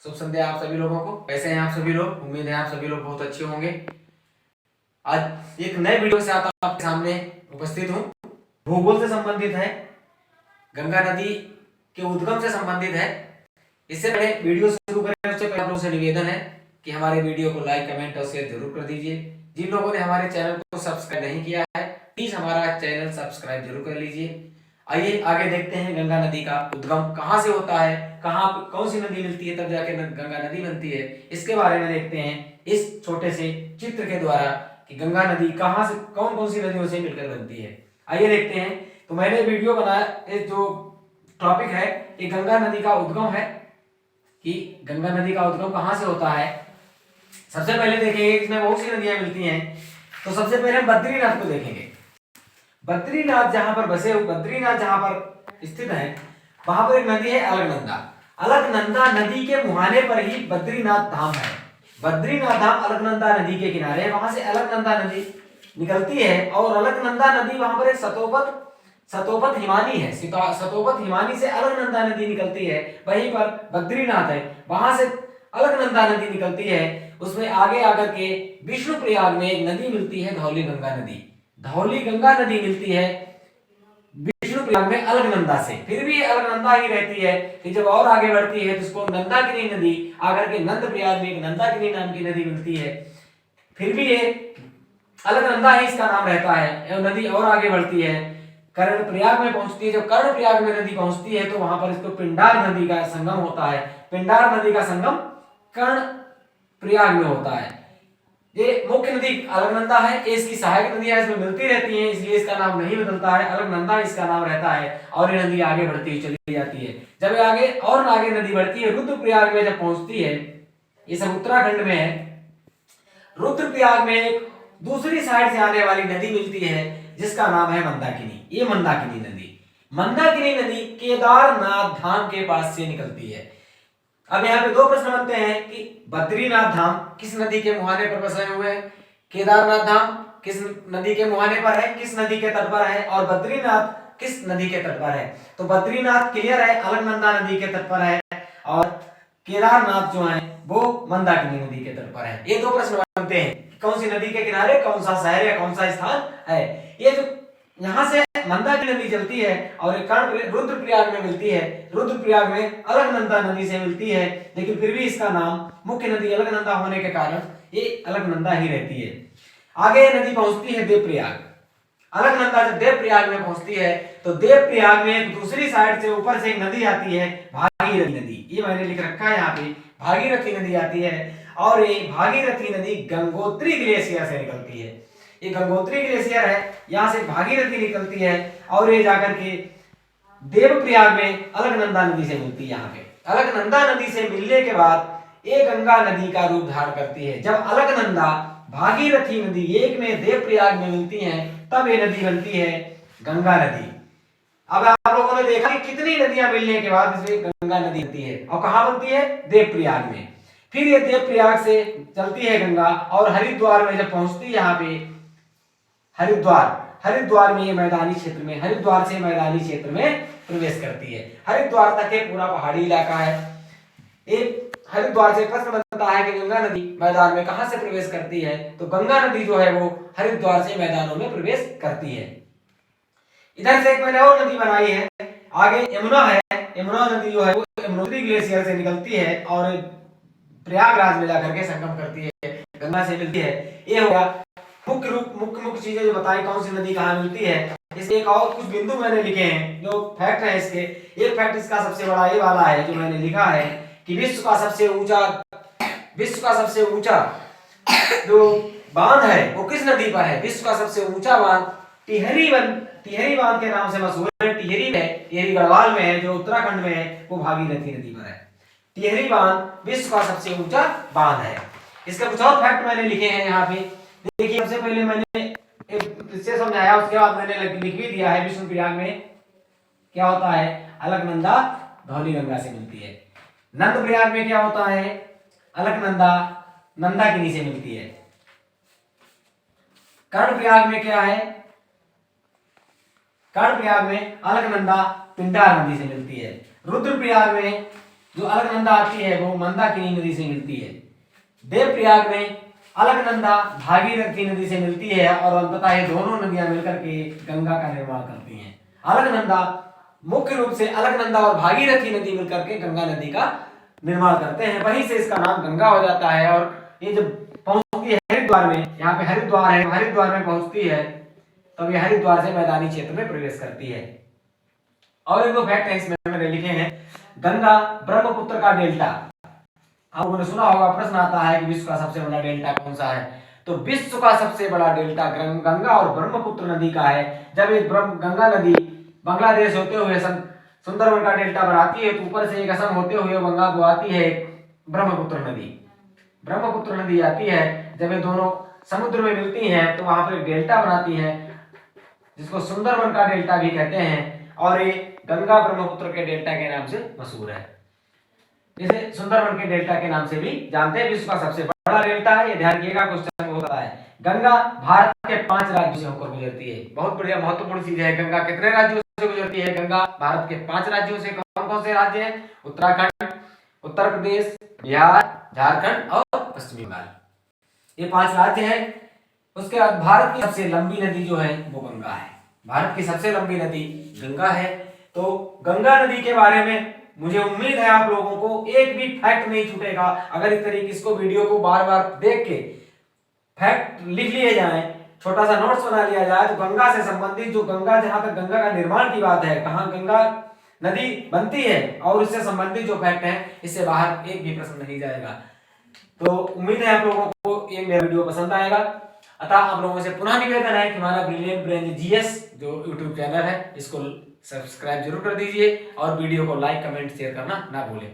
शुभ संध्या आप सभी लोगों को। कैसे हैं आप सभी लोग? उम्मीद है आप सभी लोग बहुत अच्छे होंगे। आज एक नए वीडियो से आता आपके सामने उपस्थित हूँ। भूगोल से संबंधित है, गंगा नदी के उद्गम से संबंधित है। इससे पहले वीडियो शुरू करें उससे पहले आप लोगों से निवेदन है कि हमारे वीडियो को लाइक, कमेंट और शेयर जरूर कर दीजिए। जिन लोगों ने हमारे चैनल को सब्सक्राइब नहीं किया है प्लीज हमारा चैनल सब्सक्राइब जरूर कर लीजिए। आइए आगे देखते हैं गंगा नदी का उद्गम कहाँ से होता है, कहाँ कौन सी नदी मिलती है तब जाके गंगा नदी बनती है। इसके बारे में देखते हैं इस छोटे से चित्र के द्वारा कि गंगा नदी कहाँ से, कौन कौन सी नदियों से मिलकर बनती है। आइए देखते हैं। तो मैंने वीडियो बनाया, जो टॉपिक है ये गंगा नदी का उद्गम है कि गंगा नदी का उद्गम कहाँ से होता है। सबसे पहले देखेंगे इसमें बहुत सी नदियां मिलती हैं। तो सबसे पहले हम बद्रीनाथ को देखेंगे। बद्रीनाथ जहां पर बसे, बद्रीनाथ जहां पर स्थित है वहां पर एक नदी है अलकनंदा। अलकनंदा नदी के मुहाने पर ही बद्रीनाथ धाम है। बद्रीनाथ धाम अलकनंदा नदी के किनारे है, वहां से अलकनंदा नदी निकलती है और अलकनंदा नदी वहां पर एक सतोपत हिमानी है। सतोपत हिमानी से अलकनंदा नदी निकलती है। वहीं पर बद्रीनाथ है, वहां से अलकनंदा नदी निकलती है। उसमें आगे आकर के विष्णुप्रयाग में एक नदी मिलती है, धौली गंगा नदी। धौली गंगा नदी मिलती है विष्णुप्रयाग में अलकनंदा से। फिर भी अलकनंदा ही रहती है। फिर जब और आगे बढ़ती है तो उसको नंदाकिनी नदी आकर के नंदप्रयाग में एक नंदाकिनी नाम की नदी मिलती है। फिर भी ये अलकनंदा ही इसका नाम रहता है। नदी और आगे बढ़ती है, कर्णप्रयाग में पहुंचती है। जब कर्णप्रयाग में नदी पहुंचती है तो वहां पर इसको पिंडार नदी का संगम होता है। पिंडार नदी का संगम कर्णप्रयाग में होता है। ये मुख्य नदी अलकनंदा है, ये इसकी सहायक नदियां इसमें मिलती रहती हैं, इसलिए इसका नाम नहीं बदलता है, अलकनंदा इसका नाम रहता है। और ये नदी आगे बढ़ती हुई चली जाती है। जब आगे और आगे नदी बढ़ती है, रुद्रप्रयाग में जब पहुंचती है, ये सब उत्तराखंड में है। रुद्रप्रयाग में एक दूसरी साइड से आने वाली नदी मिलती है जिसका नाम है मंदाकिनी। ये मंदाकिनी नदी केदारनाथ धाम के पास से निकलती है। अब यहाँ पे दो प्रश्न बनते हैं कि बद्रीनाथ धाम किस नदी के मुहाने पर बसे हुए हैं, केदारनाथ धाम किस नदी के मुहाने पर है, किस नदी के तट पर है, और बद्रीनाथ किस नदी के तट पर है। तो बद्रीनाथ क्लियर है, अलकनंदा नदी के तट पर है, और केदारनाथ जो है वो मंदाकिनी नदी के तट पर है। ये दो प्रश्न बनते हैं, कौन सी नदी के किनारे कौन सा शहर या कौन सा स्थान है। ये जो यहाँ से मंदाकिनी नदी चलती है और रुद्रप्रयाग में मिलती है। रुद्रप्रयाग में अलकनंदा नदी से मिलती है, लेकिन फिर भी इसका नाम मुख्य नदी अलकनंदा होने के कारण ये अलकनंदा ही रहती है। आगे नदी पहुंचती है देवप्रयाग। अलकनंदा जब देवप्रयाग में पहुंचती है तो देवप्रयाग में दूसरी साइड से ऊपर से एक नदी आती है, भागीरथी नदी। ये मैंने लिख रखा है यहाँ पे, भागीरथी नदी आती है। और ये भागीरथी नदी गंगोत्री ग्लेशियर से निकलती है। ये गंगोत्री ग्लेशियर है, यहाँ से भागीरथी निकलती है और ये जाकर के देवप्रयाग में अलकनंदा नदी से मिलती है। यहाँ पे अलकनंदा नदी से मिलने के बाद ये गंगा नदी का रूप धारण करती है। जब अलकनंदा भागीरथी नदी एक में देवप्रयाग में मिलती हैं तब ये नदी बनती है गंगा नदी। अब आप लोगों ने देखा कि कितनी नदियां मिलने के बाद इसमें गंगा नदी बनती है, और कहां बनती है? देवप्रयाग में। फिर ये देवप्रयाग से चलती है गंगा और हरिद्वार में जब पहुंचती है, यहाँ पे हरिद्वार में ये मैदानी क्षेत्र में, हरिद्वार से मैदानी क्षेत्र में प्रवेश करती है। हरिद्वार तक एक पूरा पहाड़ी इलाका है। एक हरिद्वार से प्रश्न बनता है कि गंगा नदी मैदान में कहां से प्रवेश करती है। तो गंगा नदी जो है वो हरिद्वार से मैदानों में प्रवेश करती है। इधर से एक मैंने और नदी बनाई है, आगे यमुना है। यमुना नदी जो है वो यमुनोत्री ग्लेशियर से निकलती है और प्रयागराज में जाकर के संगम करती है, गंगा से मिलती है। ये होगा मुख्य चीजें जो बताई कौन सी नदी कहाँ मिलती है। इसके एक और कुछ बिंदु मैंने लिखे हैं जो फैक्ट है इसके। एक फैक्ट इसका सबसे बड़ा ये वाला है जो मैंने लिखा है कि विश्व का सबसे ऊंचा जो बांध है वो किस नदी पर है। विश्व का सबसे ऊंचा बांध टिहरी बांध के नाम से मशहूर है। टिहरी गढ़वाल में है, जो उत्तराखंड में है, वो भागीरथी नदी पर है। टिहरी बांध विश्व का सबसे ऊंचा बांध है। इसका कुछ और फैक्ट मैंने लिखे हैं यहाँ पे। देखिए, सबसे पहले मैंने इससे समझाया, उसके बाद मैंने लिख भी दिया है विष्णुप्रयाग में क्या होता है। अलकनंदा धौली गंगा से मिलती है। नंदप्रयाग में क्या होता है? अलकनंदा नंदाकिनी से मिलती है। कर्णप्रयाग में क्या है? कर्णप्रयाग में अलकनंदा पिंडार नदी से मिलती है। रुद्रप्रयाग में जो अलकनंदा आती है वो मंदाकिनी नदी से मिलती है। देवप्रयाग में अलकनंदा भागीरथी नदी से मिलती है और अंततः ये दोनों नदियां मिलकर के गंगा का निर्माण करती हैं। अलकनंदा मुख्य रूप से अलकनंदा और भागीरथी नदी मिलकर के गंगा नदी का निर्माण करते हैं, वहीं से इसका नाम गंगा हो जाता है। और ये जब पहुंचती है हरिद्वार में, यहाँ पे हरिद्वार है, हरिद्वार में पहुंचती है तब ये हरिद्वार से मैदानी क्षेत्र में प्रवेश करती है। और एक दो फैक्ट है इसमें मैंने लिखे हैं। गंगा ब्रह्मपुत्र का डेल्टा, आप लोगों ने सुना होगा, प्रश्न आता है कि विश्व का सबसे बड़ा डेल्टा कौन सा है, तो विश्व का सबसे बड़ा डेल्टा गंगा और ब्रह्मपुत्र नदी का है। जब ये गंगा नदी बांग्लादेश होते हुए सुंदरवन का डेल्टा बनाती है तो ऊपर से एक असम होते हुए गंगा को आती है ब्रह्मपुत्र नदी। ब्रह्मपुत्र नदी आती है, जब ये दोनों समुद्र में मिलती हैं तो वहां पर एक डेल्टा बनाती है जिसको सुंदरवन का डेल्टा भी कहते हैं, और ये गंगा ब्रह्मपुत्र के डेल्टा के नाम से मशहूर है। इसे सुंदरवन के डेल्टा के नाम से भी जानते हैं। विश्व का सबसे बड़ा डेल्टा है, ये ध्यान रखिएगा, क्वेश्चन होता है। गंगा भारत के 5 राज्यों से होकर गुजरती है। बहुत बढ़िया महत्वपूर्ण चीज है। गंगा कितने राज्यों से गुजरती है? गंगा भारत के 5 राज्यों से। कौन कौन से राज्य हैं? उत्तराखंड, उत्तर प्रदेश, बिहार, झारखंड और पश्चिम बंगाल, ये 5 राज्य हैं। उसके बाद भारत की सबसे लंबी नदी जो है वो गंगा है। भारत की सबसे लंबी नदी गंगा है। तो गंगा नदी के बारे में मुझे उम्मीद है आप लोगों को एक भी फैक्ट नहीं छूटेगा। अगर इस तरीके इसको वीडियो को बार बार देख के फैक्ट लिख लिए जाएं, छोटा सा नोट्स बना लिया जाए, तो गंगा से संबंधित जो गंगा, जहां तक गंगा का निर्माण की बात है, कहां गंगा नदी बनती है और उससे संबंधित जो फैक्ट है, इससे बाहर एक भी प्रश्न नहीं जाएगा। तो उम्मीद है आप लोगों को ये मेरा वीडियो पसंद आएगा। अतः आप लोगों से पुनः निवेदन है कि हमारा ब्रिलियंट ब्रेन जीएस जो यूट्यूब चैनल है इसको सब्सक्राइब जरूर कर दीजिए और वीडियो को लाइक, कमेंट, शेयर करना ना भूलें।